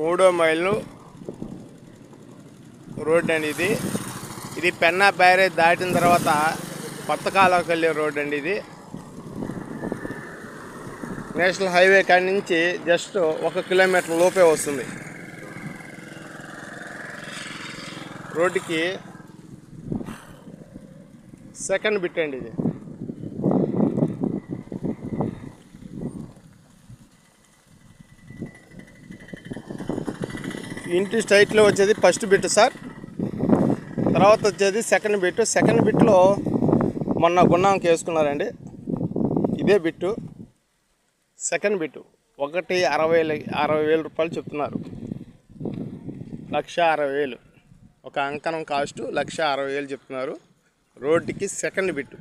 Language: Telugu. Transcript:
3వ మైలు రోడ్ అండి ఇది పెన్నా బ్యారేజ్ దాటిన తర్వాత కొత్త కాలువకి వెళ్ళే రోడ్ అండి. ఇది నేషనల్ హైవే కాడి నుంచి జస్ట్ 1 కిలోమీటర్ లోపే వస్తుంది. రోడ్డుకి సెకండ్ బిట్ అండి ఇది. ఇంటి స్ట్రైట్లో వచ్చేది ఫస్ట్ బిట్ సార్. తర్వాత వచ్చేది సెకండ్ బిట్. సెకండ్ బిట్లో మొన్న గున్నాంకి వేసుకున్నారండి. ఇదే బిట్టు సెకండ్ బిట్టు. 60,000 రూపాయలు చెప్తున్నారు. 1,60,000 ఒక అంకణం కాస్ట్ 1,60,000 చెప్తున్నారు. రోడ్డుకి సెకండ్ బిట్టు.